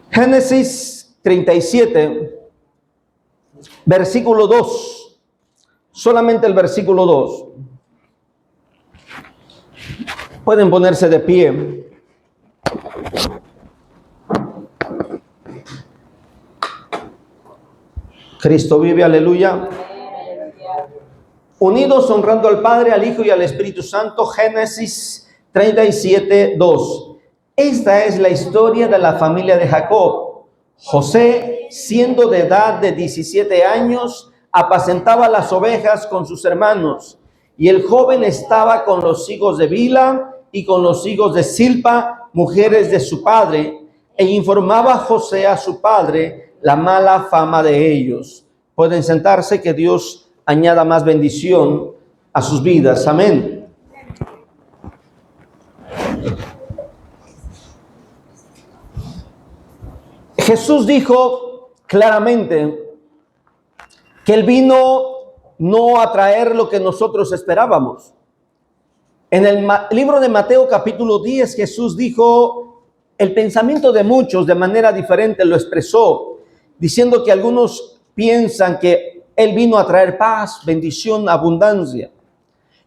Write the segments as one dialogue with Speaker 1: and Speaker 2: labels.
Speaker 1: Génesis 37, versículo 2. Solamente el versículo 2. Pueden ponerse de pie. Cristo vive, aleluya. Unidos honrando al Padre, al Hijo y al Espíritu Santo. Génesis 37, 2. Esta es la historia de la familia de Jacob. José, siendo de edad de 17 años, apacentaba las ovejas con sus hermanos, y el joven estaba con los hijos de Bilha y con los hijos de Silpa, mujeres de su padre, e informaba a José a su padre la mala fama de ellos. Pueden sentarse, que Dios añada más bendición a sus vidas. Amén. Jesús dijo claramente que Él vino no a traer lo que nosotros esperábamos. En el libro de Mateo capítulo 10, Jesús dijo el pensamiento de muchos de manera diferente, lo expresó, diciendo que algunos piensan que Él vino a traer paz, bendición, abundancia.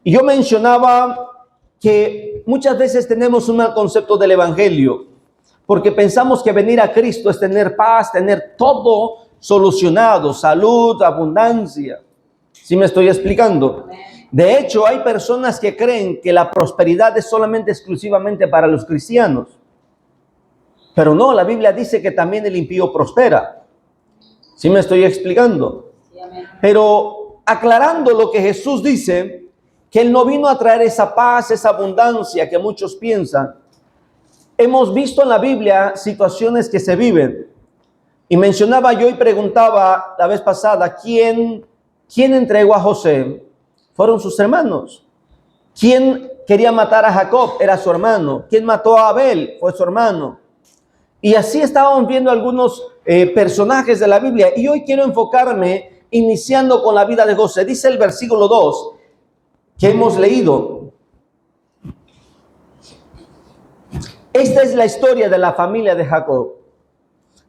Speaker 1: Y yo mencionaba que muchas veces tenemos un mal concepto del evangelio, porque pensamos que venir a Cristo es tener paz, tener todo solucionado, salud, abundancia. ¿Sí me estoy explicando? De hecho, hay personas que creen que la prosperidad es solamente exclusivamente para los cristianos. Pero no, la Biblia dice que también el impío prospera. ¿Sí me estoy explicando? Pero aclarando lo que Jesús dice, que Él no vino a traer esa paz, esa abundancia que muchos piensan. Hemos visto en la Biblia situaciones que se viven. Y mencionaba yo y preguntaba la vez pasada, ¿quién entregó a José? Fueron sus hermanos. ¿Quién quería matar a Jacob? Era su hermano. ¿Quién mató a Abel? Fue su hermano. Y así estábamos viendo algunos personajes de la Biblia. Y hoy quiero enfocarme iniciando con la vida de José. Dice el versículo 2 que hemos leído. Esta es la historia de la familia de Jacob.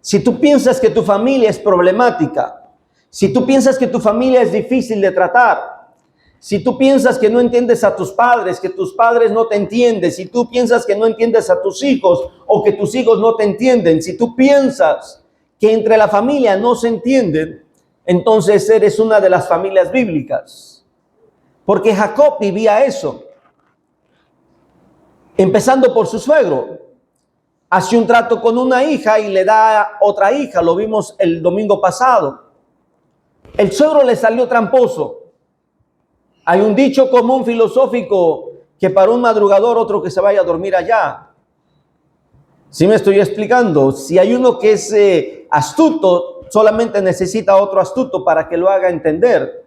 Speaker 1: Si tú piensas que tu familia es problemática, si tú piensas que tu familia es difícil de tratar, si tú piensas que no entiendes a tus padres, que tus padres no te entienden, si tú piensas que no entiendes a tus hijos o que tus hijos no te entienden, si tú piensas que entre la familia no se entienden, entonces eres una de las familias bíblicas. Porque Jacob vivía eso. Empezando por su suegro. Hace un trato con una hija y le da otra hija. Lo vimos el domingo pasado. El suegro le salió tramposo. Hay un dicho común filosófico que para un madrugador otro que se vaya a dormir allá. ¿Sí me estoy explicando? Si hay uno que es astuto, solamente necesita otro astuto para que lo haga entender.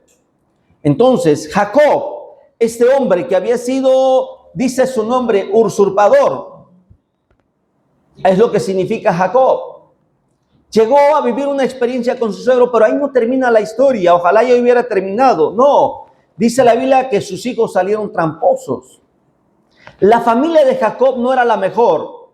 Speaker 1: Entonces, Jacob, este hombre que había sido, dice su nombre, usurpador, es lo que significa Jacob. Llegó a vivir una experiencia con su suegro, pero ahí no termina la historia. Ojalá ya hubiera terminado. No, dice la Biblia que sus hijos salieron tramposos. La familia de Jacob no era la mejor.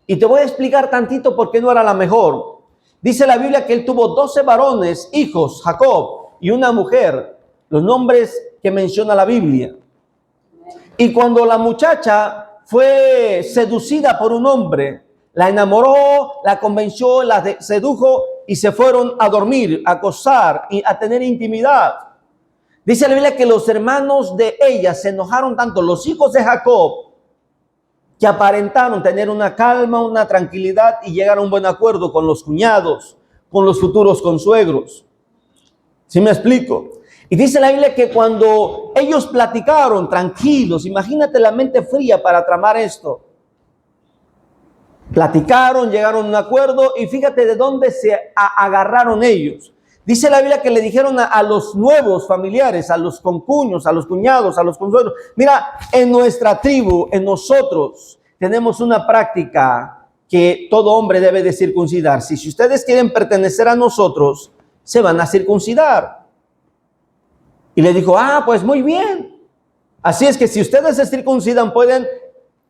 Speaker 1: Y te voy a explicar tantito por qué no era la mejor. Dice la Biblia que él tuvo 12 varones, hijos, Jacob, y una mujer. Los nombres que menciona la Biblia. Y cuando la muchacha fue seducida por un hombre, la enamoró, la convenció, la sedujo y se fueron a dormir, a gozar y a tener intimidad. Dice la Biblia que los hermanos de ella se enojaron tanto, los hijos de Jacob, que aparentaron tener una calma, una tranquilidad y llegaron a un buen acuerdo con los cuñados, con los futuros consuegros. ¿Sí me explico? Y dice la Biblia que cuando ellos platicaron tranquilos, imagínate la mente fría para tramar esto. Platicaron, llegaron a un acuerdo y fíjate de dónde se agarraron ellos. Dice la Biblia que le dijeron a los nuevos familiares, a los concuños, a los cuñados, a los consuegros: mira, en nuestra tribu, en nosotros, tenemos una práctica que todo hombre debe de circuncidarse. Si ustedes quieren pertenecer a nosotros, se van a circuncidar. Y le dijo: pues muy bien. Así es que si ustedes se circuncidan, pueden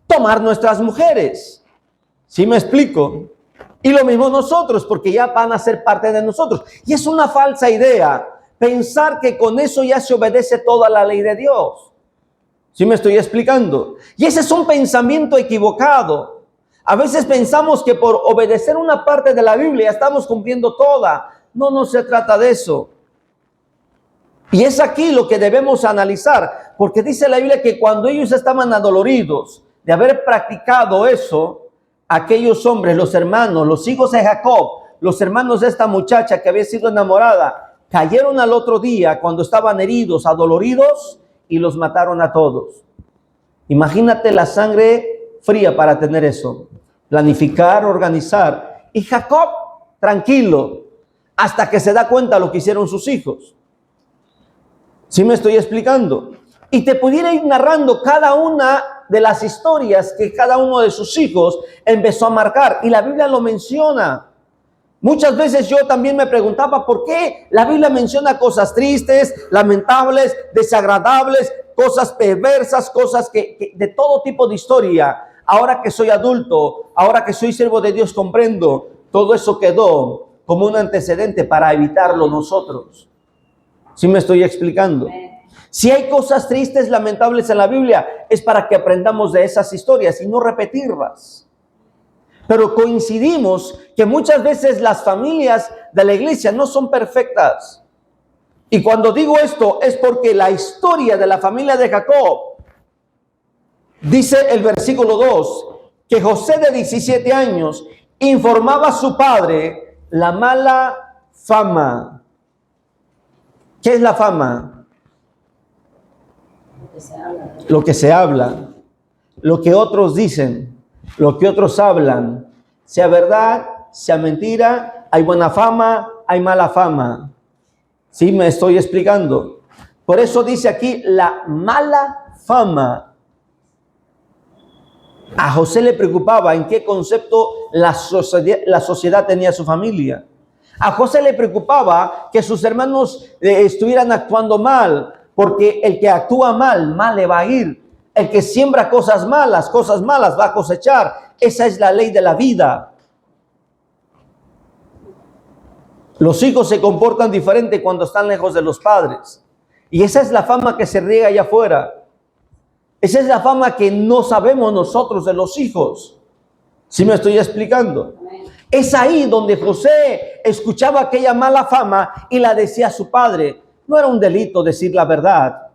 Speaker 1: tomar nuestras mujeres. ¿Sí me explico? Y lo mismo nosotros, porque ya van a ser parte de nosotros. Y es una falsa idea pensar que con eso ya se obedece toda la ley de Dios. ¿Sí me estoy explicando? Y ese es un pensamiento equivocado. A veces pensamos que por obedecer una parte de la Biblia estamos cumpliendo toda. No, no se trata de eso. Y es aquí lo que debemos analizar, porque dice la Biblia que cuando ellos estaban adoloridos de haber practicado eso, aquellos hombres, los hermanos, los hijos de Jacob, los hermanos de esta muchacha que había sido enamorada, cayeron al otro día cuando estaban heridos, adoloridos, y los mataron a todos. Imagínate la sangre fría para tener eso, planificar, organizar. Y Jacob, tranquilo, hasta que se da cuenta lo que hicieron sus hijos. ¿Sí me estoy explicando? Y te pudiera ir narrando cada una de las historias que cada uno de sus hijos empezó a marcar. Y la Biblia lo menciona. Muchas veces yo también me preguntaba por qué la Biblia menciona cosas tristes, lamentables, desagradables, cosas perversas, cosas que de todo tipo de historia. Ahora que soy adulto, ahora que soy siervo de Dios, comprendo. Todo eso quedó como un antecedente para evitarlo nosotros. ¿Sí me estoy explicando? Si hay cosas tristes, lamentables en la Biblia, es para que aprendamos de esas historias y no repetirlas. Pero coincidimos que muchas veces las familias de la iglesia no son perfectas. Y cuando digo esto es porque la historia de la familia de Jacob, dice el versículo 2, que José de 17 años informaba a su padre la mala fama. ¿Qué es la fama? Lo que se habla, lo que otros dicen, lo que otros hablan, sea verdad, sea mentira, hay buena fama, hay mala fama. ¿Sí me estoy explicando? Por eso dice aquí la mala fama. A José le preocupaba en qué concepto la sociedad tenía su familia. A José le preocupaba que sus hermanos estuvieran actuando mal, porque el que actúa mal, mal le va a ir. El que siembra cosas malas va a cosechar. Esa es la ley de la vida. Los hijos se comportan diferente cuando están lejos de los padres. Y esa es la fama que se riega allá afuera. Esa es la fama que no sabemos nosotros de los hijos. ¿Sí me estoy explicando? Es ahí donde José escuchaba aquella mala fama y la decía a su padre. No era un delito decir la verdad.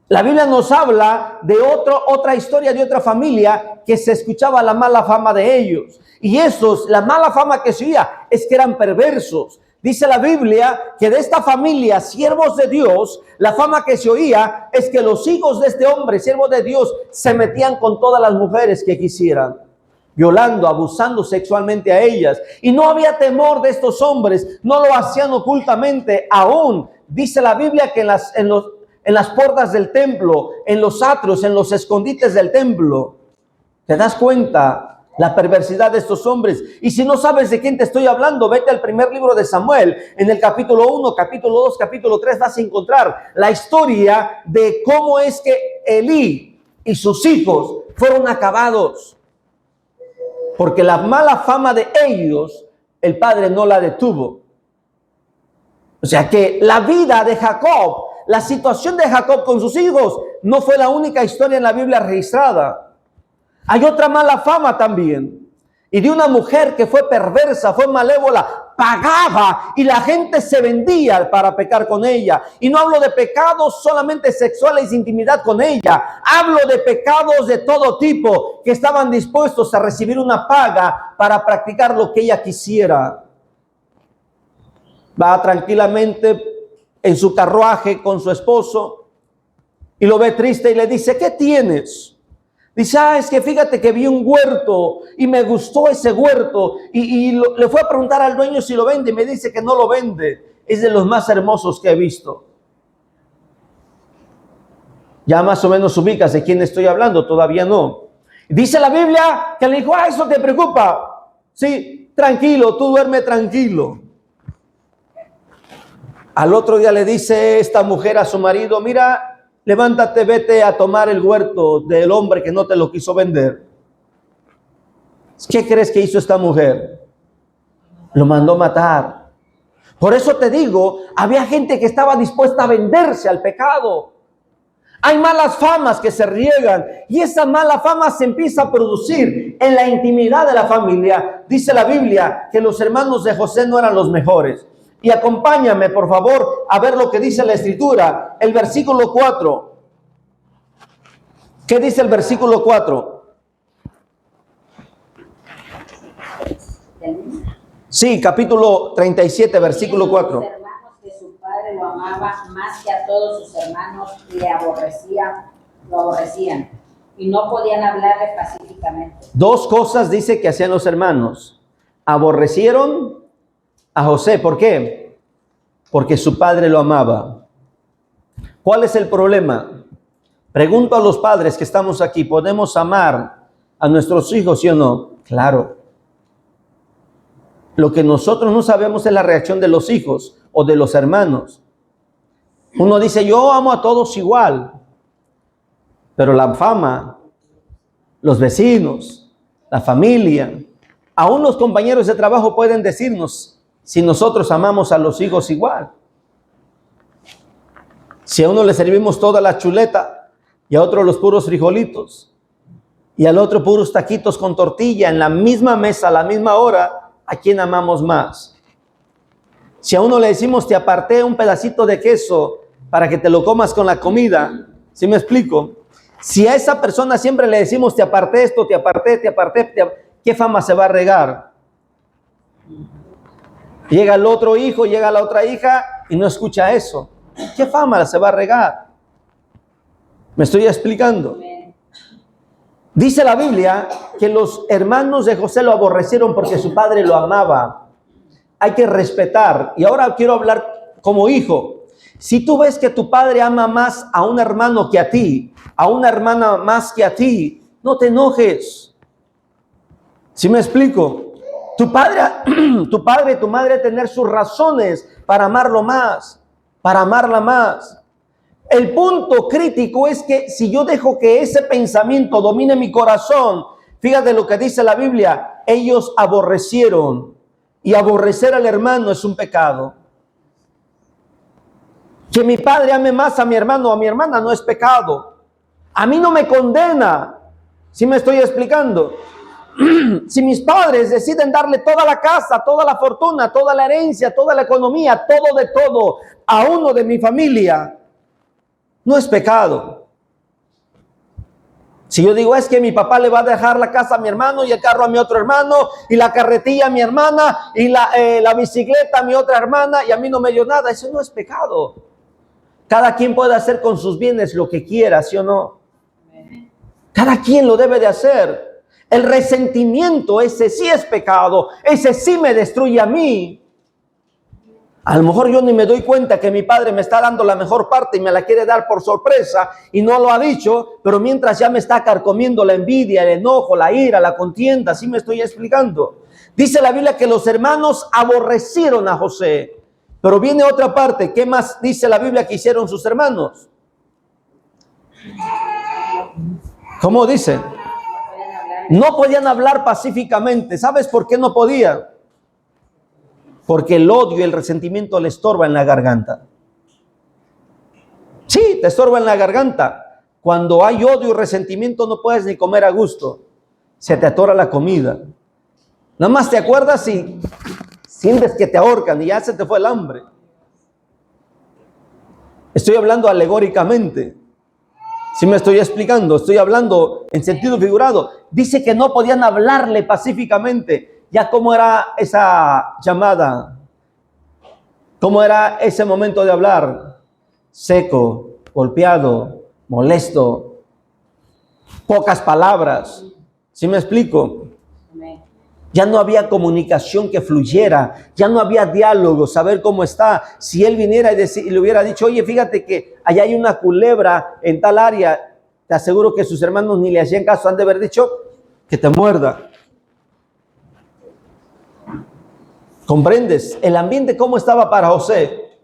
Speaker 1: La Biblia nos habla de otra historia de otra familia que se escuchaba la mala fama de ellos. Y esos, la mala fama que se oía es que eran perversos. Dice la Biblia que de esta familia, siervos de Dios, la fama que se oía es que los hijos de este hombre, siervos de Dios, se metían con todas las mujeres que quisieran, violando, abusando sexualmente a ellas. Y no había temor de estos hombres, no lo hacían ocultamente. Aún dice la Biblia que en las puertas del templo, en los atrios, en los escondites del templo, ¿te das cuenta la perversidad de estos hombres? Y si no sabes de quién te estoy hablando, vete al primer libro de Samuel, en el capítulo 1, capítulo 2, capítulo 3, vas a encontrar la historia de cómo es que Elí y sus hijos fueron acabados. Porque la mala fama de ellos, el padre no la detuvo. O sea que la vida de Jacob, la situación de Jacob con sus hijos, no fue la única historia en la Biblia registrada. Hay otra mala fama también. Y de una mujer que fue perversa, fue malévola, pagaba y la gente se vendía para pecar con ella. Y no hablo de pecados solamente sexuales, intimidad con ella. Hablo de pecados de todo tipo que estaban dispuestos a recibir una paga para practicar lo que ella quisiera. Va tranquilamente en su carruaje con su esposo y lo ve triste y le dice, ¿qué tienes? Dice, es que fíjate que vi un huerto y me gustó ese huerto y le fue a preguntar al dueño si lo vende y me dice que no lo vende. Es de los más hermosos que he visto. Ya más o menos ubicas de quién estoy hablando, todavía no. Dice la Biblia que le dijo, ¿eso te preocupa? Sí, tranquilo, tú duerme tranquilo. Al otro día le dice esta mujer a su marido, mira, levántate, vete a tomar el huerto del hombre que no te lo quiso vender. ¿Qué crees que hizo esta mujer? Lo mandó matar. Por eso te digo, había gente que estaba dispuesta a venderse al pecado. Hay malas famas que se riegan y esa mala fama se empieza a producir en la intimidad de la familia. Dice la Biblia que los hermanos de José no eran los mejores. Y acompáñame, por favor, a ver lo que dice la Escritura. El versículo 4. ¿Qué dice el versículo 4? Sí, capítulo 37, versículo 4.
Speaker 2: Los hermanos que su padre lo amaba más que a todos sus hermanos lo aborrecían y no podían hablarle pacíficamente.
Speaker 1: Dos cosas dice que hacían los hermanos. Aborrecieron a José. ¿Por qué? Porque su padre lo amaba. ¿Cuál es el problema? Pregunto a los padres que estamos aquí, ¿podemos amar a nuestros hijos, sí o no? Claro. Lo que nosotros no sabemos es la reacción de los hijos o de los hermanos. Uno dice, yo amo a todos igual, pero la fama, los vecinos, la familia, aún los compañeros de trabajo pueden decirnos si nosotros amamos a los hijos igual. Si a uno le servimos toda la chuleta y a otro los puros frijolitos y al otro puros taquitos con tortilla en la misma mesa a la misma hora, ¿a quién amamos más? Si a uno le decimos, te aparté un pedacito de queso para que te lo comas con la comida, ¿sí me explico? Si a esa persona siempre le decimos, te aparté esto, te aparté, ¿qué fama se va a regar? Llega el otro hijo, llega la otra hija y no escucha eso. ¿Qué fama se va a regar? ¿Me estoy explicando? Dice la Biblia que los hermanos de José lo aborrecieron porque su padre lo amaba. Hay que respetar. Y ahora quiero hablar como hijo. Si tú ves que tu padre ama más a un hermano que a ti, a una hermana más que a ti, no te enojes. ¿Sí me explico? Tu padre, tu madre tener sus razones para amarlo más, para amarla más. El punto crítico es que si yo dejo que ese pensamiento domine mi corazón, fíjate lo que dice la Biblia, ellos aborrecieron, y aborrecer al hermano es un pecado. Que mi padre ame más a mi hermano o a mi hermana no es pecado. A mí no me condena. ¿Sí me estoy explicando? Si mis padres deciden darle toda la casa, toda la fortuna, toda la herencia, toda la economía, todo de todo a uno de mi familia, no es pecado. Si yo digo, es que mi papá le va a dejar la casa a mi hermano y el carro a mi otro hermano y la carretilla a mi hermana y la bicicleta a mi otra hermana y a mí no me dio nada, eso no es pecado. Cada quien puede hacer con sus bienes lo que quiera, ¿sí o no? Cada quien lo debe de hacer. El resentimiento, ese sí es pecado, ese sí me destruye a mí. A lo mejor yo ni me doy cuenta que mi padre me está dando la mejor parte y me la quiere dar por sorpresa y no lo ha dicho, pero mientras ya me está carcomiendo la envidia, el enojo, la ira, la contienda, ¿sí me estoy explicando? Dice la Biblia que los hermanos aborrecieron a José, pero viene otra parte. ¿Qué más dice la Biblia que hicieron sus hermanos? ¿Cómo dice? No podían hablar pacíficamente. ¿Sabes por qué no podían? Porque el odio y el resentimiento le estorba en la garganta. Sí, te estorba en la garganta. Cuando hay odio y resentimiento no puedes ni comer a gusto. Se te atora la comida. Nada más te acuerdas y sientes que te ahorcan y ya se te fue el hambre. Estoy hablando alegóricamente. ¿Sí me estoy explicando? Estoy hablando en sentido figurado. Dice que no podían hablarle pacíficamente. Ya cómo era esa llamada, cómo era ese momento de hablar, seco, golpeado, molesto, pocas palabras. ¿Sí me explico? Ya no había comunicación que fluyera, ya no había diálogo, saber cómo está. Si él viniera y le hubiera dicho, oye, fíjate que allá hay una culebra en tal área, te aseguro que sus hermanos ni le hacían caso, han de haber dicho que te muerda. ¿Comprendes? El ambiente cómo estaba para José.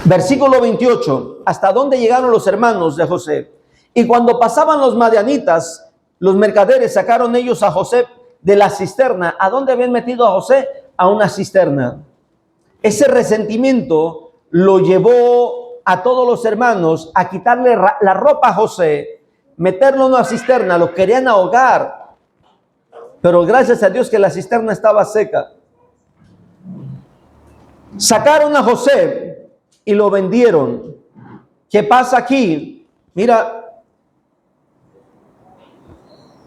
Speaker 1: Versículo 28. ¿Hasta dónde llegaron los hermanos de José? Y cuando pasaban los madianitas, los mercaderes sacaron ellos a José de la cisterna. ¿A dónde habían metido a José? A una cisterna. Ese resentimiento lo llevó a todos los hermanos a quitarle la ropa a José, meterlo en una cisterna. Lo querían ahogar, pero gracias a Dios que la cisterna estaba seca. Sacaron a José y lo vendieron. ¿Qué pasa aquí? Mira,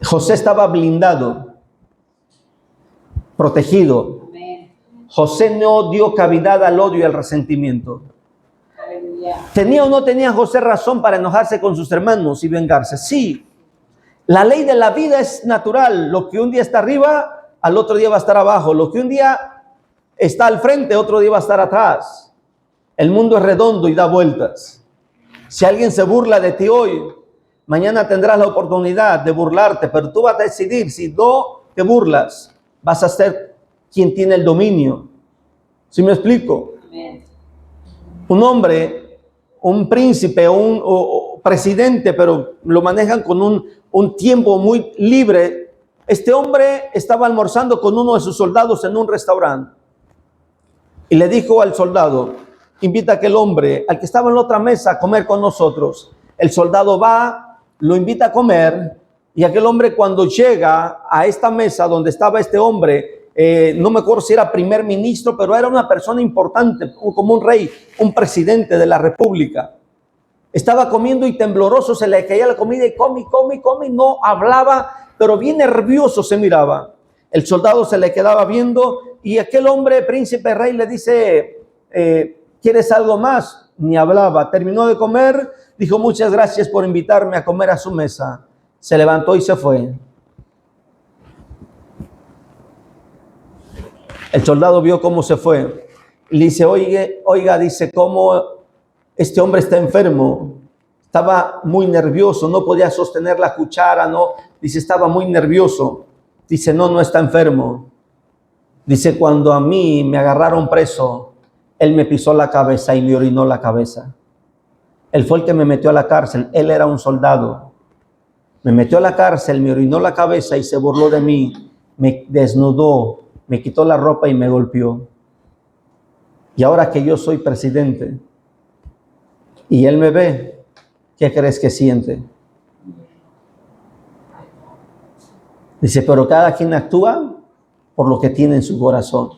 Speaker 1: José estaba blindado, protegido.
Speaker 2: Amén.
Speaker 1: José no dio cavidad al odio y al resentimiento.
Speaker 2: Aleluya.
Speaker 1: ¿Tenía o no tenía José razón para enojarse con sus hermanos y vengarse? Sí. La ley de la vida es natural. Lo que un día está arriba, al otro día va a estar abajo. Lo que un día está al frente, otro día va a estar atrás. El mundo es redondo y da vueltas. Si alguien se burla de ti hoy, mañana tendrás la oportunidad de burlarte, pero tú vas a decidir. Si no te burlas, vas a ser quien tiene el dominio. ¿Sí me explico?
Speaker 2: Amén.
Speaker 1: Un hombre, un príncipe o presidente, pero lo manejan con un tiempo muy libre. Este hombre estaba almorzando con uno de sus soldados en un restaurante y le dijo al soldado: invita a aquel hombre, al que estaba en la otra mesa, a comer con nosotros. El soldado va, lo invita a comer, y aquel hombre, cuando llega a esta mesa donde estaba este hombre, no me acuerdo si era primer ministro, pero era una persona importante, como un rey, un presidente de la república. Estaba comiendo y tembloroso, se le caía la comida y come, no hablaba, pero bien nervioso se miraba. El soldado se le quedaba viendo y aquel hombre, príncipe rey, le dice: ¿quieres algo más? Ni hablaba. Terminó de comer, dijo: muchas gracias por invitarme a comer a su mesa. Se levantó y se fue. El soldado vio cómo se fue. Le dice: oiga, dice, ¿cómo este hombre está enfermo? Estaba muy nervioso, no podía sostener la cuchara, no. Dice: estaba muy nervioso. Dice: no está enfermo. Dice: cuando a mí me agarraron preso, él me pisó la cabeza y me orinó la cabeza. Él fue el que me metió a la cárcel. Él era un soldado. Me metió a la cárcel, me orinó la cabeza y se burló de mí. Me desnudó, me quitó la ropa y me golpeó. Y ahora que yo soy presidente y él me ve, ¿qué crees que siente? Dice: pero cada quien actúa por lo que tiene en su corazón.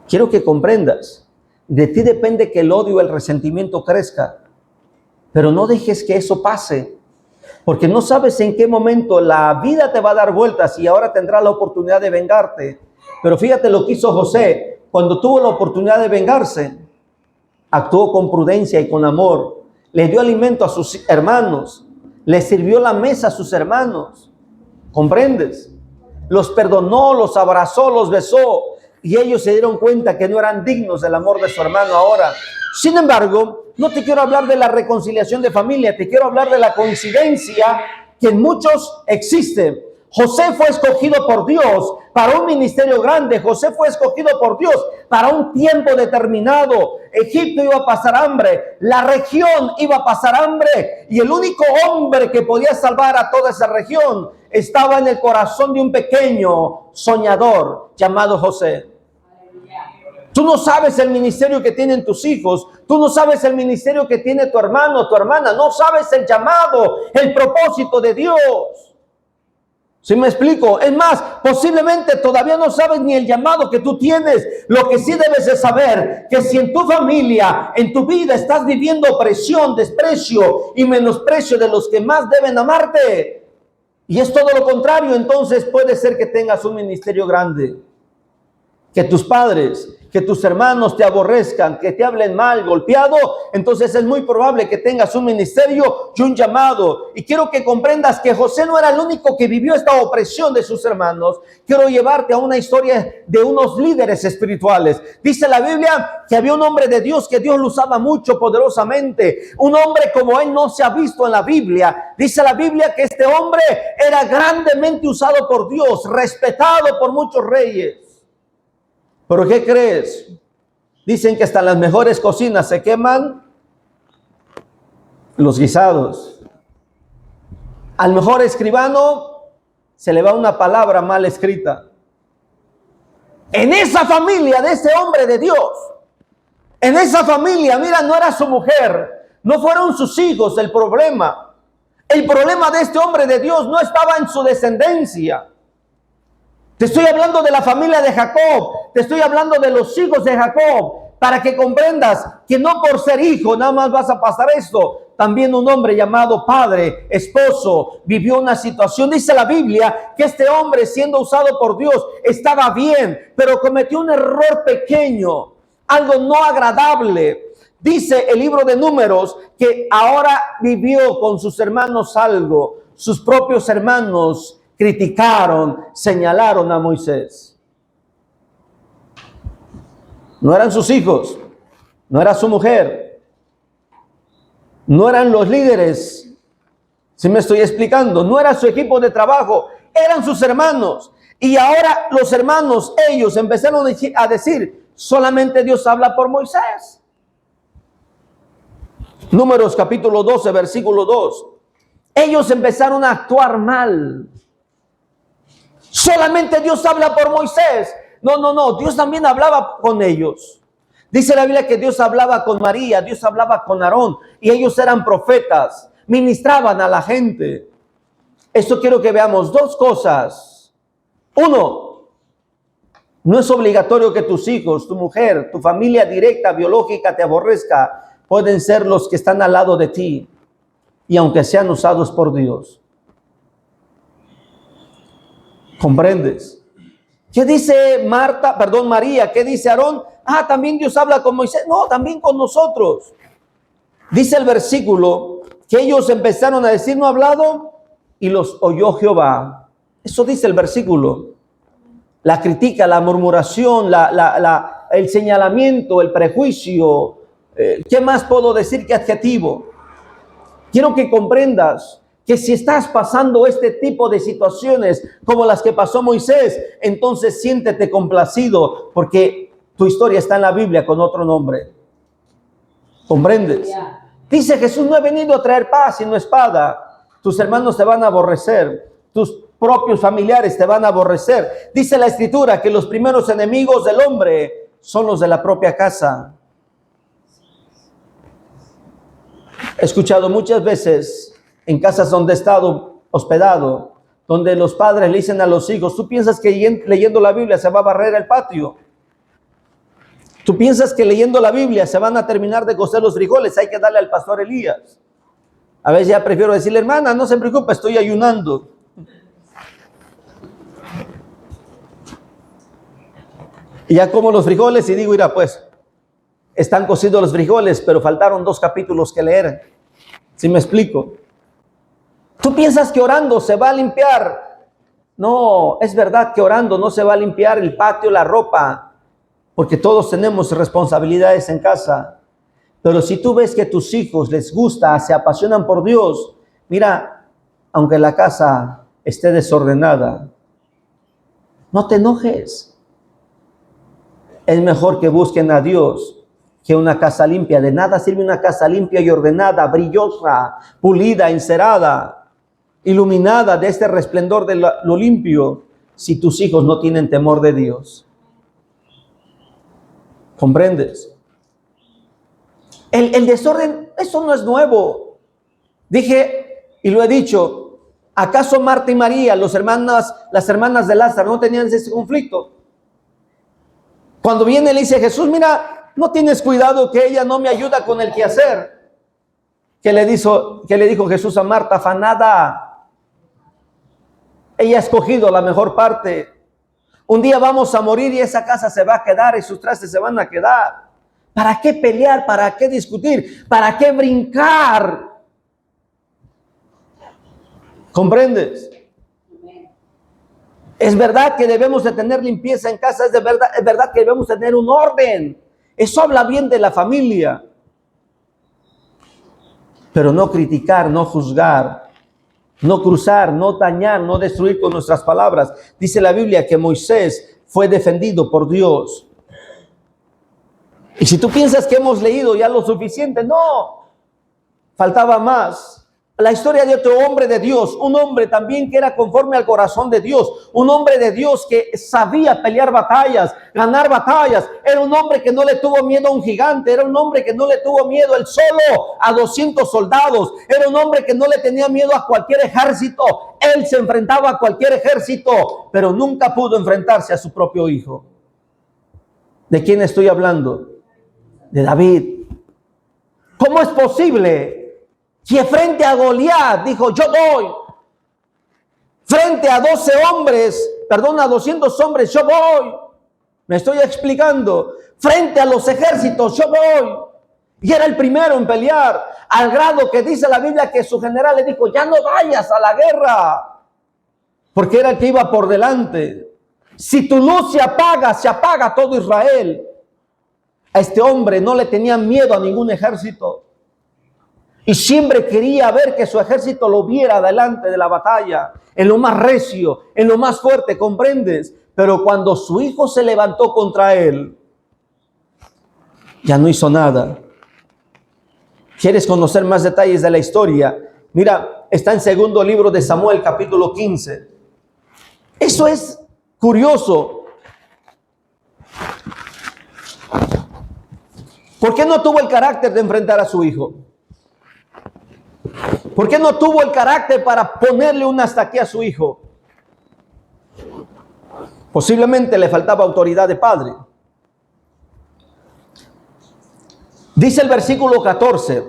Speaker 1: Quiero que comprendas, de ti depende que el odio, el resentimiento crezca, pero no dejes que eso pase, porque no sabes en qué momento la vida te va a dar vueltas y ahora tendrás la oportunidad de vengarte. Pero fíjate lo que hizo José. Cuando tuvo la oportunidad de vengarse, actuó con prudencia y con amor. Le dio alimento a sus hermanos, le sirvió la mesa a sus hermanos. ¿Comprendes? Los perdonó, los abrazó, los besó, y ellos se dieron cuenta que no eran dignos del amor de su hermano ahora. Sin embargo, no te quiero hablar de la reconciliación de familia, te quiero hablar de la coincidencia que en muchos existe. José fue escogido por Dios para un ministerio grande. José fue escogido por Dios para un tiempo determinado. Egipto iba a pasar hambre, la región iba a pasar hambre, y el único hombre que podía salvar a toda esa región estaba en el corazón de un pequeño soñador llamado José. Tú no sabes el ministerio que tienen tus hijos, tú no sabes el ministerio que tiene tu hermano, tu hermana, no sabes el llamado, el propósito de Dios. ¿Sí me explico? Es más, posiblemente todavía no sabes ni el llamado que tú tienes. Lo que sí debes de saber, que si en tu familia, en tu vida estás viviendo opresión, desprecio y menosprecio de los que más deben amarte, y es todo lo contrario, entonces puede ser que tengas un ministerio grande. Que tus padres, que tus hermanos te aborrezcan, que te hablen mal, golpeado, entonces es muy probable que tengas un ministerio y un llamado. Y quiero que comprendas que José no era el único que vivió esta opresión de sus hermanos. Quiero llevarte a una historia de unos líderes espirituales. Dice la Biblia que había un hombre de Dios que Dios lo usaba mucho poderosamente. Un hombre como él no se ha visto en la Biblia. Dice la Biblia que este hombre era grandemente usado por Dios, respetado por muchos reyes. ¿Pero qué crees? Dicen que hasta en las mejores cocinas se queman los guisados. Al mejor escribano se le va una palabra mal escrita. En esa familia de ese hombre de Dios, en esa familia, mira, no era su mujer, no fueron sus hijos el problema. El problema de este hombre de Dios no estaba en su descendencia. Te estoy hablando de la familia de Jacob, te estoy hablando de los hijos de Jacob, para que comprendas que no por ser hijo nada más vas a pasar esto. También un hombre llamado padre, esposo, vivió una situación. Dice la Biblia que este hombre, siendo usado por Dios, estaba bien, pero cometió un error pequeño, algo no agradable. Dice el libro de Números que ahora vivió con sus hermanos algo. Sus propios hermanos criticaron, señalaron a Moisés. No eran sus hijos, no era su mujer, no eran los líderes, si me estoy explicando, no era su equipo de trabajo, eran sus hermanos. Y ahora los hermanos, ellos empezaron a decir, solamente Dios habla por Moisés. Números capítulo 12, versículo 2. Ellos empezaron a actuar mal. Solamente Dios habla por Moisés. No, Dios también hablaba con ellos. Dice la Biblia que Dios hablaba con María, Dios hablaba con Aarón, y ellos eran profetas, ministraban a la gente. Esto quiero que veamos dos cosas. Uno, no es obligatorio que tus hijos, tu mujer, tu familia directa, biológica te aborrezca. Pueden ser los que están al lado de ti, y aunque sean usados por Dios. ¿Comprendes? ¿Qué dice María? ¿Qué dice Aarón? También Dios habla con Moisés. No, también con nosotros. Dice el versículo que ellos empezaron a decir, no ha hablado, y los oyó Jehová. Eso dice el versículo. La crítica, la murmuración, el señalamiento, el prejuicio. ¿Qué más puedo decir que adjetivo? Quiero que comprendas que si estás pasando este tipo de situaciones como las que pasó Moisés, entonces siéntete complacido porque tu historia está en la Biblia con otro nombre. ¿Comprendes? Dice Jesús, no he venido a traer paz sino espada. Tus hermanos te van a aborrecer, tus propios familiares te van a aborrecer. Dice la Escritura que los primeros enemigos del hombre son los de la propia casa. He escuchado muchas veces en casas donde he estado hospedado, donde los padres le dicen a los hijos, ¿tú piensas que leyendo la Biblia se va a barrer el patio? ¿Tú piensas que leyendo la Biblia se van a terminar de cocer los frijoles? Hay que darle al pastor Elías. A veces ya prefiero decirle, hermana, no se preocupe, estoy ayunando. Y ya como los frijoles y digo, mira pues, están cocidos los frijoles, pero faltaron 2 capítulos que leer. ¿Sí me explico? ¿Tú piensas que orando se va a limpiar? No, es verdad que orando no se va a limpiar el patio, la ropa, porque todos tenemos responsabilidades en casa. Pero si tú ves que a tus hijos les gusta, se apasionan por Dios, mira, aunque la casa esté desordenada, no te enojes. Es mejor que busquen a Dios que una casa limpia. De nada sirve una casa limpia y ordenada, brillosa, pulida, encerada, iluminada de este resplendor de lo limpio, si tus hijos no tienen temor de Dios. ¿Comprendes? El desorden, eso no es nuevo. Dije, y lo he dicho, ¿acaso Marta y María, las hermanas de Lázaro, no tenían ese conflicto? Cuando viene le dice Jesús, mira, no tienes cuidado que ella no me ayuda con el quehacer. ¿Qué le dijo Jesús a Marta? Afanada. Ella ha escogido la mejor parte. Un día vamos a morir y esa casa se va a quedar y sus trastes se van a quedar. ¿Para qué pelear? ¿Para qué discutir? ¿Para qué brincar? ¿Comprendes? Es verdad que debemos de tener limpieza en casa, es verdad que debemos tener un orden. Eso habla bien de la familia. Pero no criticar, no juzgar, no cruzar, no dañar, no destruir con nuestras palabras. Dice la Biblia que Moisés fue defendido por Dios. Y si tú piensas que hemos leído ya lo suficiente, no, faltaba más. la historia de otro hombre de Dios, un hombre también que era conforme al corazón de Dios, un hombre de Dios que sabía pelear batallas, ganar batallas. Era un hombre que no le tuvo miedo a un gigante, era un hombre que no le tuvo miedo él solo a 200 soldados, era un hombre que no le tenía miedo a cualquier ejército. Él se enfrentaba a cualquier ejército, pero nunca pudo enfrentarse a su propio hijo. ¿De quién estoy hablando? De David. ¿Cómo es posible que frente a Goliat dijo, yo voy? Frente a 12 hombres, perdón, a 200 hombres, yo voy. Me estoy explicando. Frente a los ejércitos, yo voy. Y era el primero en pelear, al grado que dice la Biblia que su general le dijo, ya no vayas a la guerra, porque era el que iba por delante. Si tu luz se apaga todo Israel. A este hombre no le tenía miedo a ningún ejército. Y siempre quería ver que su ejército lo viera delante de la batalla, en lo más recio, en lo más fuerte, ¿comprendes? Pero cuando su hijo se levantó contra él, ya no hizo nada. ¿Quieres conocer más detalles de la historia? Mira, está en segundo libro de Samuel, capítulo 15. Eso es curioso. ¿Por qué no tuvo el carácter de enfrentar a su hijo? ¿Por qué no tuvo el carácter para ponerle un hasta aquí a su hijo? Posiblemente le faltaba autoridad de padre. Dice el versículo 14.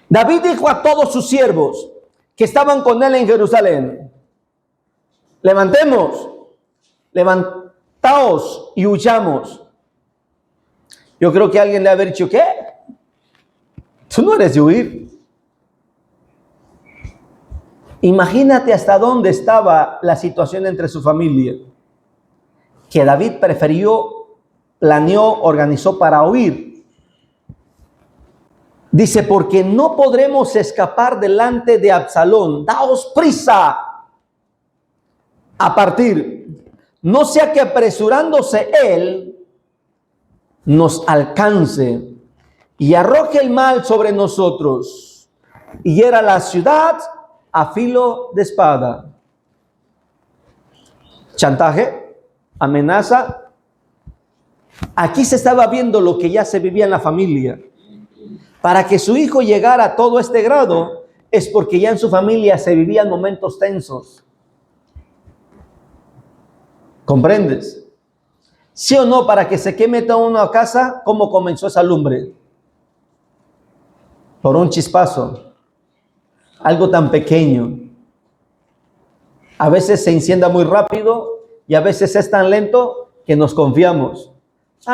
Speaker 1: David dijo a todos sus siervos que estaban con él en Jerusalén: levantaos y huyamos. Yo creo que alguien le ha dicho, ¿qué? Tú no eres de huir. Imagínate hasta dónde estaba la situación entre su familia, que David planeó, organizó para huir. Dice, porque no podremos escapar delante de Absalón. Daos prisa a partir, no sea que apresurándose él nos alcance y arroje el mal sobre nosotros y hiera la ciudad a filo de espada. Chantaje, amenaza. Aquí se estaba viendo lo que ya se vivía en la familia. Para que su hijo llegara a todo este grado es porque ya en su familia se vivían momentos tensos. ¿Comprendes? ¿Sí o no? Para que se queme toda una casa, ¿cómo comenzó esa lumbre? Por un chispazo. Algo tan pequeño. A veces se encienda muy rápido y a veces es tan lento que nos confiamos.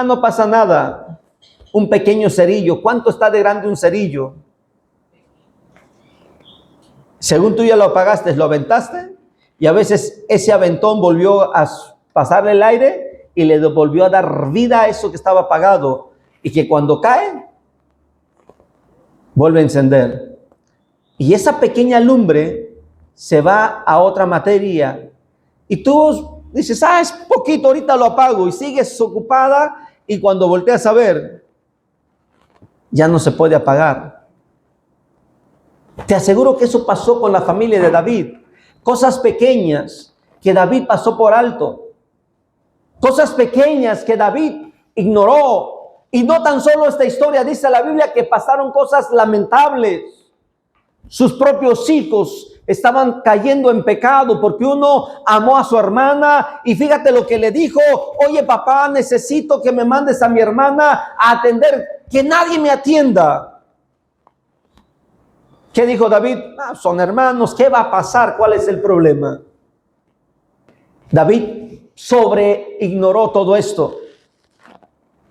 Speaker 1: No pasa nada. Un pequeño cerillo. ¿Cuánto está de grande un cerillo? Según tú ya lo apagaste, lo aventaste y a veces ese aventón volvió a pasarle el aire y le volvió a dar vida a eso que estaba apagado y que cuando cae vuelve a encender. Y esa pequeña lumbre se va a otra materia. Y tú dices, es poquito, ahorita lo apago. Y sigues ocupada y cuando volteas a ver, ya no se puede apagar. Te aseguro que eso pasó con la familia de David. Cosas pequeñas que David pasó por alto. Cosas pequeñas que David ignoró. Y no tan solo esta historia, dice la Biblia que pasaron cosas lamentables. Sus propios hijos estaban cayendo en pecado porque uno amó a su hermana y fíjate lo que le dijo: oye papá, necesito que me mandes a mi hermana a atender, que nadie me atienda. ¿Qué dijo David? Son hermanos, ¿qué va a pasar? ¿Cuál es el problema? David ignoró todo esto.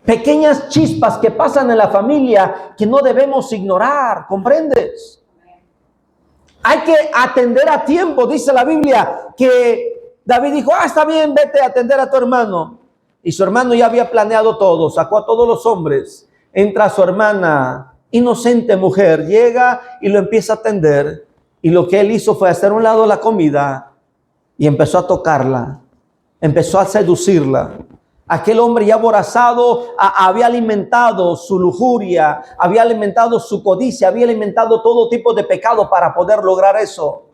Speaker 1: Pequeñas chispas que pasan en la familia que no debemos ignorar, ¿comprendes? Hay que atender a tiempo. Dice la Biblia que David dijo, está bien, vete a atender a tu hermano. Y su hermano ya había planeado todo, sacó a todos los hombres. Entra su hermana, inocente mujer, llega y lo empieza a atender. Y lo que él hizo fue hacer a un lado la comida y empezó a tocarla. Empezó a seducirla. Aquel hombre ya aborazado había alimentado su lujuria, había alimentado su codicia, había alimentado todo tipo de pecado para poder lograr eso.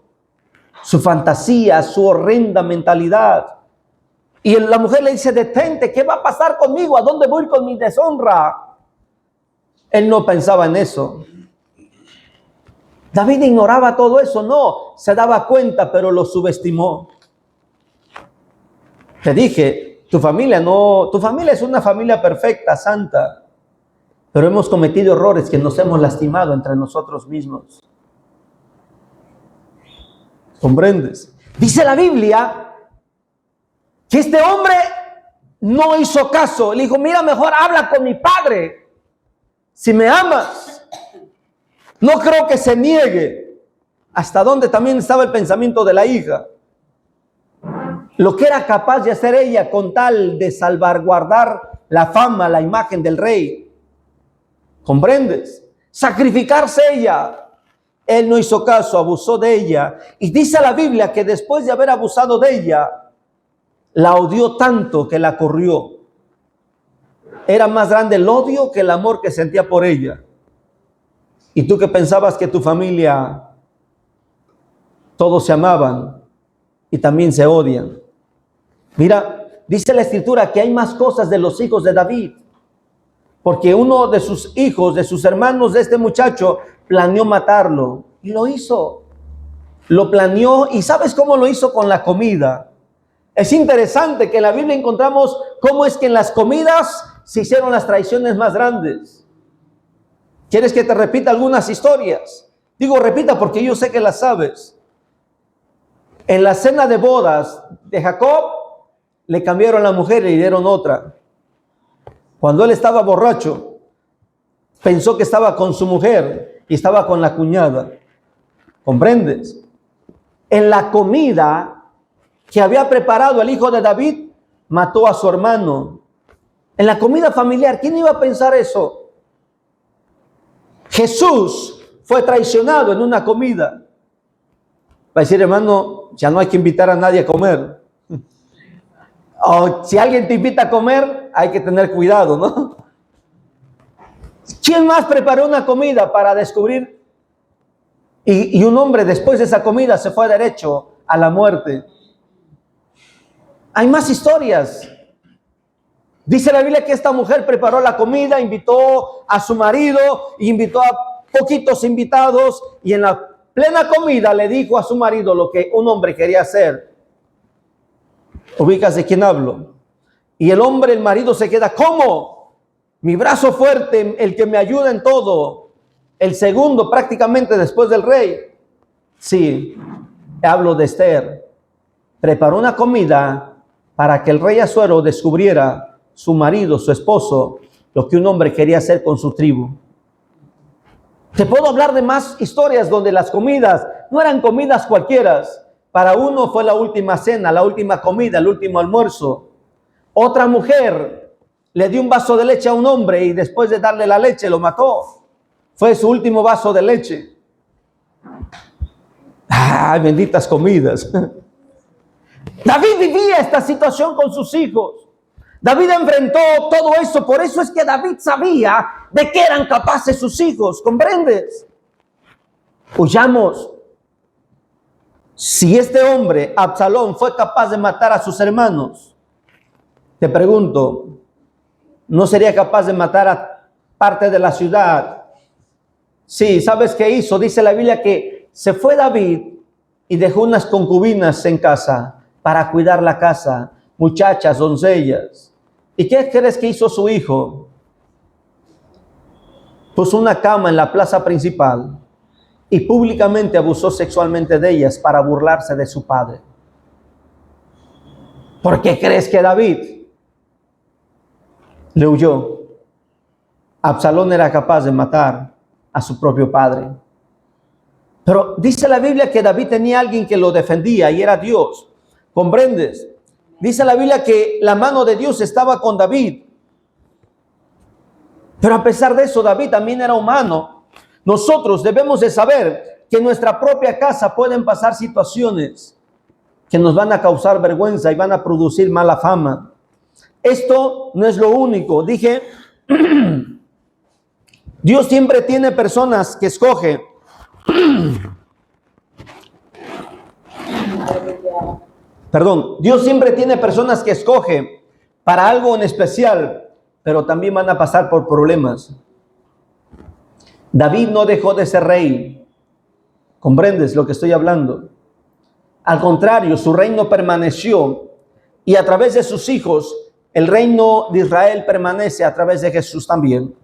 Speaker 1: Su fantasía, su horrenda mentalidad. Y la mujer le dice, detente, ¿qué va a pasar conmigo? ¿A dónde voy con mi deshonra? Él no pensaba en eso. David ignoraba todo eso, no, se daba cuenta, pero lo subestimó. Te dije, tu familia es una familia perfecta, santa, pero hemos cometido errores que nos hemos lastimado entre nosotros mismos. ¿Comprendes? Dice la Biblia que este hombre no hizo caso. Le dijo, mira, mejor habla con mi padre. Si me amas, no creo que se niegue. Hasta donde también estaba el pensamiento de la hija. Lo que era capaz de hacer ella con tal de salvaguardar la fama, la imagen del rey. ¿Comprendes? Sacrificarse ella. Él no hizo caso, abusó de ella. Y dice la Biblia que después de haber abusado de ella, la odió tanto que la corrió. Era más grande el odio que el amor que sentía por ella. Y tú que pensabas que tu familia, todos se amaban y también se odian. Mira, dice la Escritura que hay más cosas de los hijos de David. Porque uno de sus hijos, de sus hermanos de este muchacho, planeó matarlo. Y lo hizo. Lo planeó. ¿Y sabes cómo lo hizo? Con la comida. Es interesante que en la Biblia encontramos cómo es que en las comidas se hicieron las traiciones más grandes. ¿Quieres que te repita algunas historias? Digo, repita porque yo sé que las sabes. En la cena de bodas de Jacob, le cambiaron la mujer y le dieron otra. Cuando él estaba borracho, pensó que estaba con su mujer y estaba con la cuñada. ¿Comprendes? En la comida que había preparado el hijo de David, mató a su hermano. En la comida familiar, ¿quién iba a pensar eso? Jesús fue traicionado en una comida. Va a decir, hermano, ya no hay que invitar a nadie a comer. O si alguien te invita a comer, hay que tener cuidado, ¿no? ¿Quién más preparó una comida para descubrir? Y un hombre después de esa comida se fue derecho a la muerte. Hay más historias. Dice la Biblia que esta mujer preparó la comida, invitó a su marido, invitó a poquitos invitados y en la plena comida le dijo a su marido lo que un hombre quería hacer. ¿Ubicas de quién hablo? Y el hombre, el marido se queda, ¿cómo? Mi brazo fuerte, el que me ayuda en todo. El segundo prácticamente después del rey. Sí, hablo de Esther. Preparó una comida para que el rey Asuero descubriera su marido, su esposo, lo que un hombre quería hacer con su tribu. Te puedo hablar de más historias donde las comidas no eran comidas cualquiera. Para uno fue la última cena, la última comida, el último almuerzo. Otra mujer le dio un vaso de leche a un hombre y después de darle la leche lo mató. Fue su último vaso de leche. ¡Ay, benditas comidas! David vivía esta situación con sus hijos. David enfrentó todo eso. Por eso es que David sabía de qué eran capaces sus hijos. ¿Comprendes? Huyamos. Si este hombre, Absalón, fue capaz de matar a sus hermanos, te pregunto, ¿no sería capaz de matar a parte de la ciudad? Sí, ¿sabes qué hizo? Dice la Biblia que se fue David y dejó unas concubinas en casa para cuidar la casa, muchachas, doncellas. ¿Y qué crees que hizo su hijo? Puso una cama en la plaza principal y públicamente abusó sexualmente de ellas para burlarse de su padre. ¿Por qué crees que David le huyó? Absalón era capaz de matar a su propio padre. Pero dice la Biblia que David tenía a alguien que lo defendía y era Dios. ¿Comprendes? Dice la Biblia que la mano de Dios estaba con David. Pero a pesar de eso, David también era humano. Nosotros debemos de saber que en nuestra propia casa pueden pasar situaciones que nos van a causar vergüenza y van a producir mala fama. esto no es lo único. Dije, Dios siempre tiene personas que escoge. Perdón, Dios siempre tiene personas que escoge para algo en especial, pero también van a pasar por problemas. David no dejó de ser rey. ¿Comprendes lo que estoy hablando? Al contrario, su reino permaneció y a través de sus hijos, el reino de Israel permanece a través de Jesús también.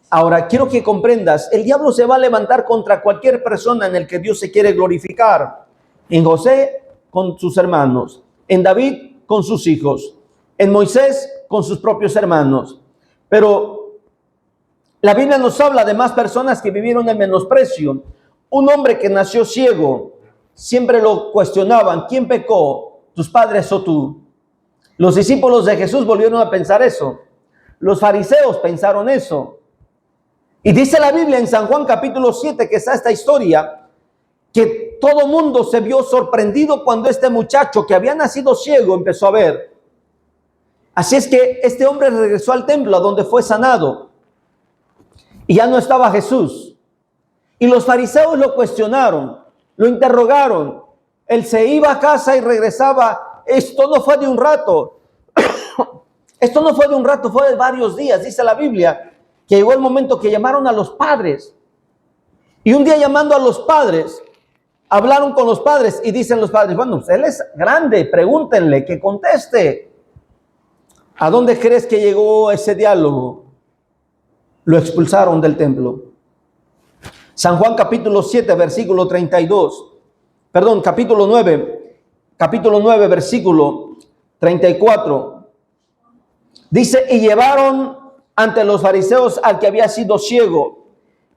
Speaker 1: Ahora, quiero que comprendas, el diablo se va a levantar contra cualquier persona en el que Dios se quiere glorificar. En José, con sus hermanos. En David, con sus hijos. En Moisés, con sus propios hermanos. Pero la Biblia nos habla de más personas que vivieron en menosprecio. Un hombre que nació ciego, siempre lo cuestionaban. ¿Quién pecó? ¿Tus padres o tú? Los discípulos de Jesús volvieron a pensar eso. Los fariseos pensaron eso. Y dice la Biblia en San Juan capítulo 7 que está esta historia, que todo mundo se vio sorprendido cuando este muchacho que había nacido ciego empezó a ver. Así es que este hombre regresó al templo a donde fue sanado. Y ya no estaba Jesús. Y los fariseos lo cuestionaron, lo interrogaron. Él se iba a casa y regresaba. Esto no fue de un rato. Esto no fue de un rato, fue de varios días. Dice la Biblia que llegó el momento que llamaron a los padres. Y un día llamando a los padres, hablaron con los padres y dicen los padres, bueno, él es grande, pregúntenle, que conteste. ¿A dónde crees que llegó ese diálogo? Lo expulsaron del templo. San Juan capítulo 7, versículo 32. Perdón, capítulo 9, versículo 34. Dice, y llevaron ante los fariseos al que había sido ciego.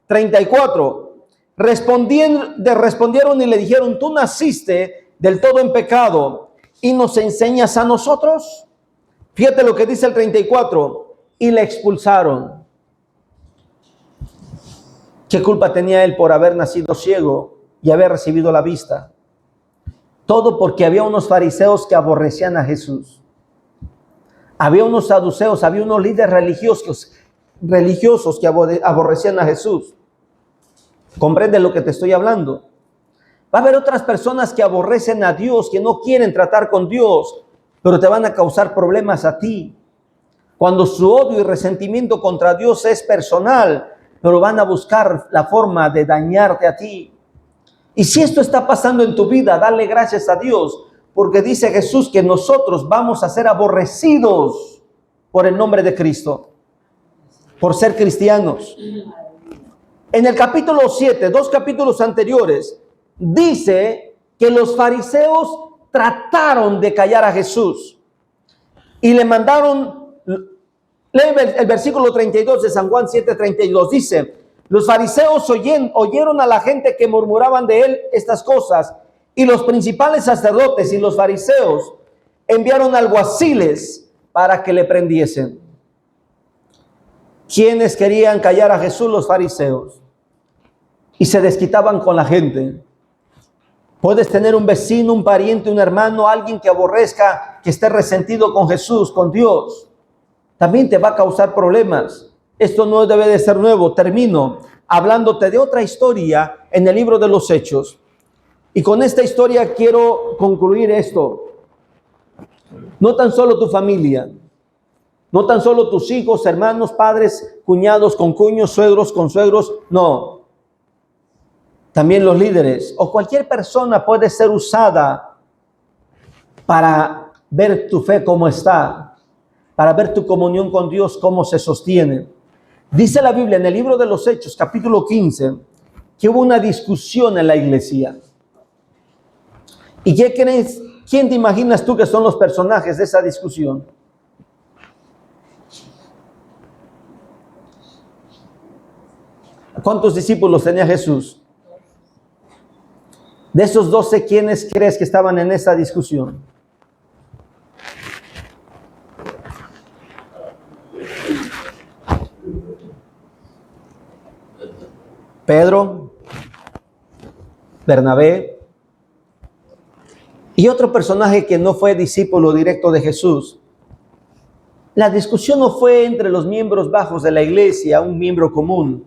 Speaker 1: 34. Respondieron y le dijeron, tú naciste del todo en pecado y nos enseñas a nosotros. Fíjate lo que dice el 34. Y le expulsaron. ¿Qué culpa tenía él por haber nacido ciego y haber recibido la vista? Todo porque había unos fariseos que aborrecían a Jesús. Había unos saduceos, había unos líderes religiosos que aborrecían a Jesús. ¿Comprende lo que te estoy hablando? Va a haber otras personas que aborrecen a Dios, que no quieren tratar con Dios, pero te van a causar problemas a ti. Cuando su odio y resentimiento contra Dios es personal, pero van a buscar la forma de dañarte a ti. Y si esto está pasando en tu vida, dale gracias a Dios, porque dice Jesús que nosotros vamos a ser aborrecidos por el nombre de Cristo, por ser cristianos. En el capítulo 7, 2 capítulos anteriores, dice que los fariseos trataron de callar a Jesús y le mandaron, lee el versículo 32 de San Juan 7, 32, dice, los fariseos oyeron a la gente que murmuraban de él estas cosas, y los principales sacerdotes y los fariseos enviaron alguaciles para que le prendiesen. ¿Quiénes querían callar a Jesús? Los fariseos. Y se desquitaban con la gente. Puedes tener un vecino, un pariente, un hermano, alguien que aborrezca, que esté resentido con Jesús, con Dios. También te va a causar problemas. Esto no debe de ser nuevo. Termino hablándote de otra historia en el libro de los Hechos. Y con esta historia quiero concluir esto. No tan solo tu familia, no tan solo tus hijos, hermanos, padres, cuñados, concuños, suegros, consuegros, no. También los líderes o cualquier persona puede ser usada para ver tu fe cómo está, para ver tu comunión con Dios cómo se sostiene. Dice la Biblia en el libro de los Hechos, capítulo 15, que hubo una discusión en la iglesia. ¿Y qué crees? ¿Quién te imaginas tú que son los personajes de esa discusión? ¿Cuántos discípulos tenía Jesús? De esos 12, ¿quiénes crees que estaban en esa discusión? Pedro, Bernabé y otro personaje que no fue discípulo directo de Jesús. La discusión no fue entre los miembros bajos de la iglesia, un miembro común.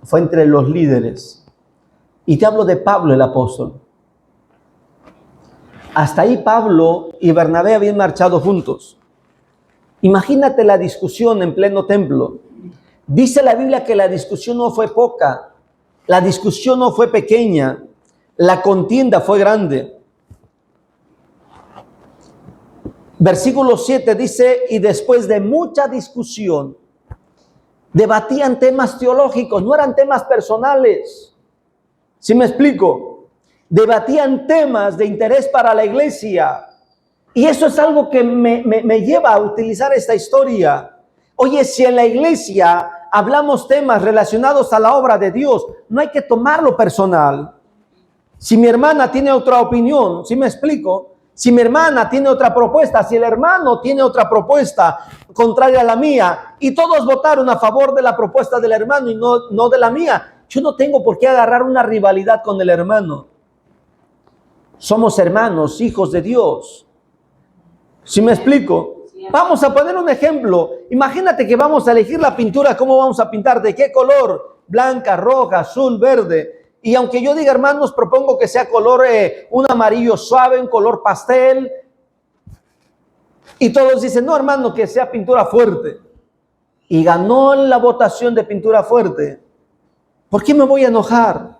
Speaker 1: Fue entre los líderes. Y te hablo de Pablo el apóstol. Hasta ahí Pablo y Bernabé habían marchado juntos. Imagínate la discusión en pleno templo. Dice la Biblia que la discusión no fue poca, la discusión no fue pequeña, la contienda fue grande. Versículo 7 dice, y después de mucha discusión, debatían temas teológicos, no eran temas personales. ¿Sí me explico? Debatían temas de interés para la iglesia. Y eso es algo que me lleva a utilizar esta historia. Oye, si en la iglesia hablamos temas relacionados a la obra de Dios, no hay que tomarlo personal. Si mi hermana tiene otra opinión, ¿sí me explico? Si mi hermana tiene otra propuesta, si el hermano tiene otra propuesta contraria a la mía, y todos votaron a favor de la propuesta del hermano y no de la mía, yo no tengo por qué agarrar una rivalidad con el hermano. Somos hermanos, hijos de Dios. ¿Sí me explico? Vamos a poner un ejemplo. Imagínate que vamos a elegir la pintura, ¿cómo vamos a pintar? ¿De qué color? Blanca, roja, azul, verde. Y aunque yo diga, hermanos, propongo que sea color, un amarillo suave, un color pastel. Y todos dicen, no, hermano, que sea pintura fuerte. Y ganó la votación de pintura fuerte. ¿Por qué me voy a enojar?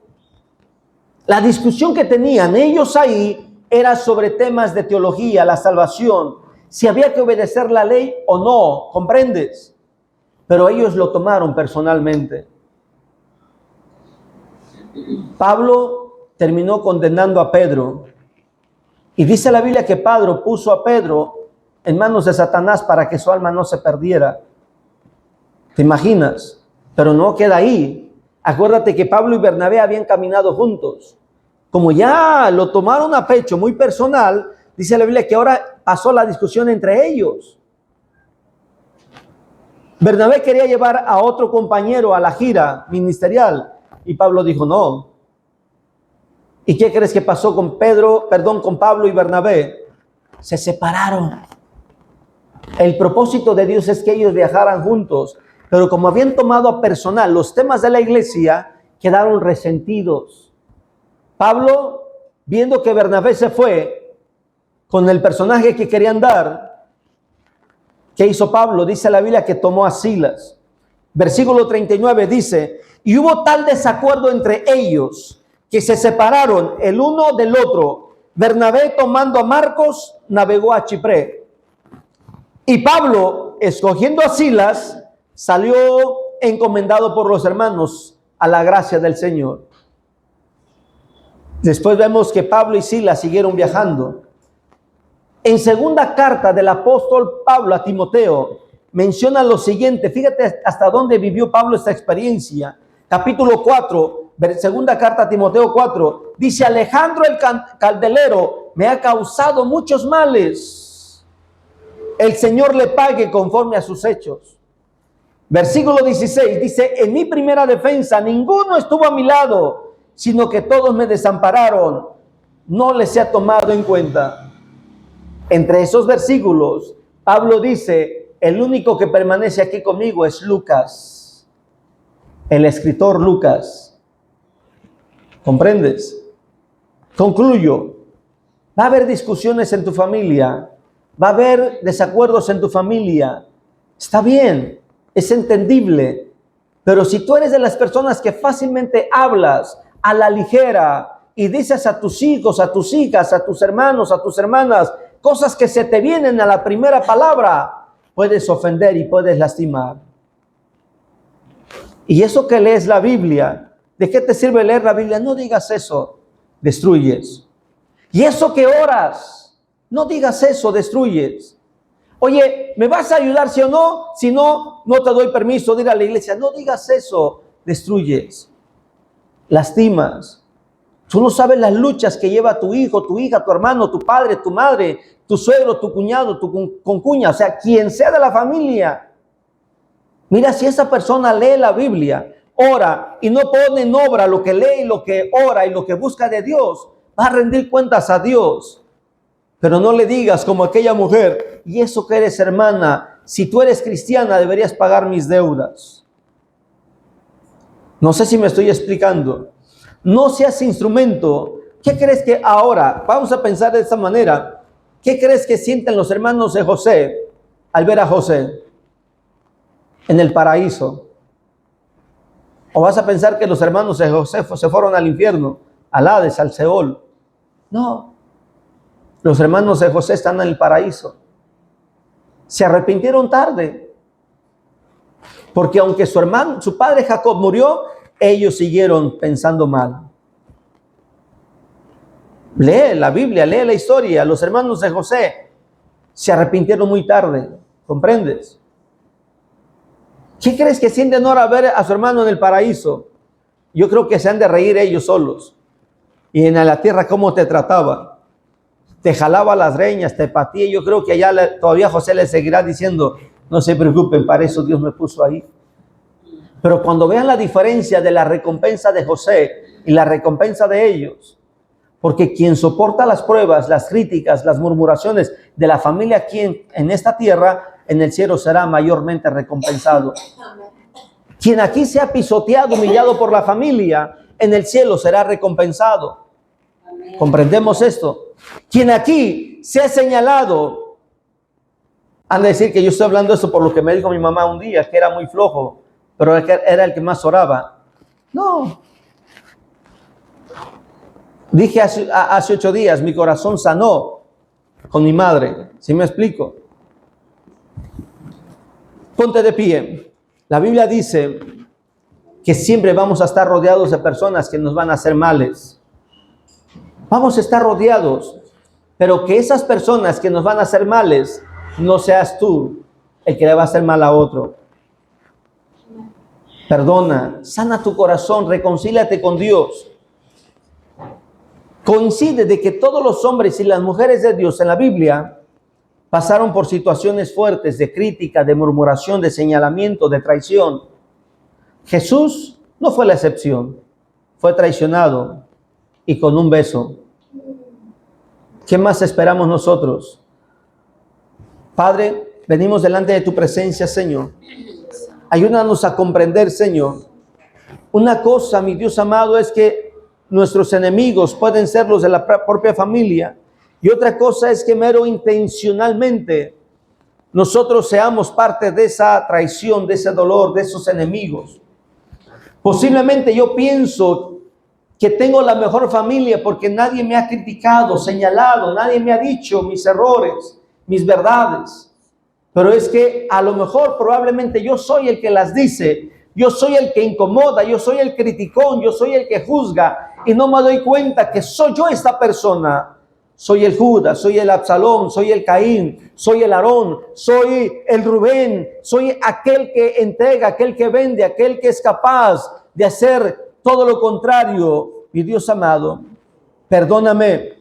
Speaker 1: La discusión que tenían ellos ahí era sobre temas de teología, la salvación, si había que obedecer la ley o no, ¿comprendes? Pero ellos lo tomaron personalmente. Pablo terminó condenando a Pedro, y dice la Biblia que Pedro puso a Pedro en manos de Satanás para que su alma no se perdiera. ¿Te imaginas? Pero no queda ahí. Acuérdate que Pablo y Bernabé habían caminado juntos. Como ya lo tomaron a pecho, muy personal, dice la Biblia que ahora pasó la discusión entre ellos. Bernabé quería llevar a otro compañero a la gira ministerial y Pablo dijo no. ¿Y qué crees que pasó con Pablo y Bernabé? Se separaron. El propósito de Dios es que ellos viajaran juntos, pero como habían tomado a personal los temas de la iglesia, quedaron resentidos. Pablo, viendo que Bernabé se fue con el personaje que querían dar, ¿qué hizo Pablo? Dice la Biblia que tomó a Silas. Versículo 39 dice, y hubo tal desacuerdo entre ellos que se separaron el uno del otro. Bernabé, tomando a Marcos, navegó a Chipre. Y Pablo, escogiendo a Silas, salió encomendado por los hermanos a la gracia del Señor. Después vemos que Pablo y Silas siguieron viajando. En segunda carta del apóstol Pablo a Timoteo, menciona lo siguiente. Fíjate hasta dónde vivió Pablo esta experiencia. Capítulo 4, segunda carta a Timoteo 4, dice, Alejandro el candelero me ha causado muchos males. El Señor le pague conforme a sus hechos. Versículo 16 dice, en mi primera defensa ninguno estuvo a mi lado, sino que todos me desampararon. No les he tomado en cuenta. Entre esos versículos, Pablo dice, el único que permanece aquí conmigo es Lucas, el escritor Lucas. ¿Comprendes? Concluyo. Va a haber discusiones en tu familia, va a haber desacuerdos en tu familia. Está bien, es entendible, pero si tú eres de las personas que fácilmente hablas a la ligera y dices a tus hijos, a tus hijas, a tus hermanos, a tus hermanas, cosas que se te vienen a la primera palabra, puedes ofender y puedes lastimar. Y eso que lees la Biblia, ¿de qué te sirve leer la Biblia? No digas eso, destruyes. Y eso que oras, no digas eso, destruyes. Oye, ¿me vas a ayudar sí o no? Si no, no te doy permiso de ir a la iglesia. No digas eso, destruyes, lastimas. Tú no sabes las luchas que lleva tu hijo, tu hija, tu hermano, tu padre, tu madre, tu suegro, tu cuñado, tu concuña, o sea, quien sea de la familia. Mira, si esa persona lee la Biblia, ora y no pone en obra lo que lee y lo que ora y lo que busca de Dios, va a rendir cuentas a Dios. Pero no le digas como aquella mujer, y eso que eres hermana, si tú eres cristiana, deberías pagar mis deudas. No sé si me estoy explicando. No seas instrumento. ¿Qué crees que ahora, vamos a pensar de esta manera, qué crees que sienten los hermanos de José al ver a José en el paraíso? ¿O vas a pensar que los hermanos de José se fueron al infierno, al Hades, al Seol? No. Los hermanos de José están en el paraíso. Se arrepintieron tarde. Porque aunque su padre Jacob murió, ellos siguieron pensando mal. Lee la Biblia, lee la historia. Los hermanos de José se arrepintieron muy tarde. ¿Comprendes? ¿Qué crees que sienten ahora ver a su hermano en el paraíso? Yo creo que se han de reír ellos solos. Y en la tierra, ¿cómo te trataba? Te jalaba las greñas, te patía. Yo creo que allá todavía José le seguirá diciendo, no se preocupen, para eso Dios me puso ahí. Pero cuando vean la diferencia de la recompensa de José y la recompensa de ellos, porque quien soporta las pruebas, las críticas, las murmuraciones de la familia aquí en esta tierra, en el cielo será mayormente recompensado. Quien aquí sea pisoteado, humillado por la familia, en el cielo será recompensado. ¿Comprendemos esto? Quien aquí sea señalado, han de decir que yo estoy hablando esto por lo que me dijo mi mamá un día, que era muy flojo, pero era el que más oraba. No. Dije hace 8 días, mi corazón sanó con mi madre. ¿Sí me explico? Ponte de pie. La Biblia dice que siempre vamos a estar rodeados de personas que nos van a hacer males. Vamos a estar rodeados, pero que esas personas que nos van a hacer males, no seas tú el que le va a hacer mal a otro. Perdona, sana tu corazón, reconcíliate con Dios. Coincide de que todos los hombres y las mujeres de Dios en la Biblia pasaron por situaciones fuertes de crítica, de murmuración, de señalamiento, de traición. Jesús no fue la excepción. Fue traicionado y con un beso. ¿Qué más esperamos nosotros? Padre, venimos delante de tu presencia, Señor. Ayúdanos a comprender, Señor. Una cosa, mi Dios amado, es que nuestros enemigos pueden ser los de la propia familia. Y otra cosa es que mero intencionalmente nosotros seamos parte de esa traición, de ese dolor, de esos enemigos. Posiblemente yo pienso que tengo la mejor familia porque nadie me ha criticado, señalado, nadie me ha dicho mis errores, mis verdades. Pero es que a lo mejor probablemente yo soy el que las dice, yo soy el que incomoda, yo soy el criticón, yo soy el que juzga y no me doy cuenta que soy yo esta persona. Soy el Judas, soy el Absalón, soy el Caín, soy el Aarón, soy el Rubén, soy aquel que entrega, aquel que vende, aquel que es capaz de hacer todo lo contrario. Mi Dios amado, perdóname,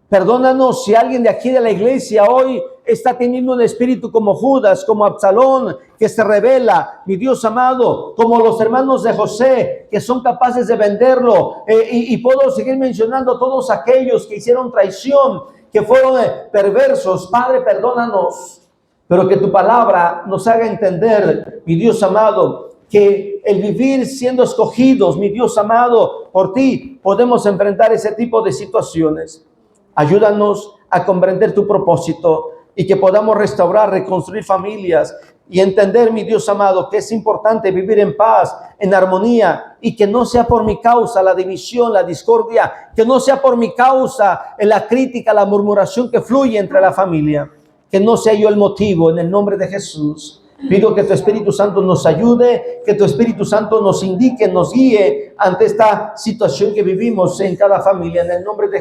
Speaker 1: perdónanos si alguien de aquí de la iglesia hoy está teniendo un espíritu como Judas, como Absalón, que se revela, mi Dios amado, como los hermanos de José, que son capaces de venderlo, y puedo seguir mencionando todos aquellos que hicieron traición, que fueron perversos. Padre, perdónanos, pero que tu palabra nos haga entender, mi Dios amado, que el vivir siendo escogidos, mi Dios amado, por ti, podemos enfrentar ese tipo de situaciones. Ayúdanos a comprender tu propósito y que podamos restaurar, reconstruir familias y entender, mi Dios amado, que es importante vivir en paz, en armonía, y que no sea por mi causa la división, la discordia, que no sea por mi causa la crítica, la murmuración que fluye entre la familia, que no sea yo el motivo. En el nombre de Jesús pido que tu Espíritu Santo nos ayude, que tu Espíritu Santo nos indique, nos guíe ante esta situación que vivimos en cada familia. En el nombre de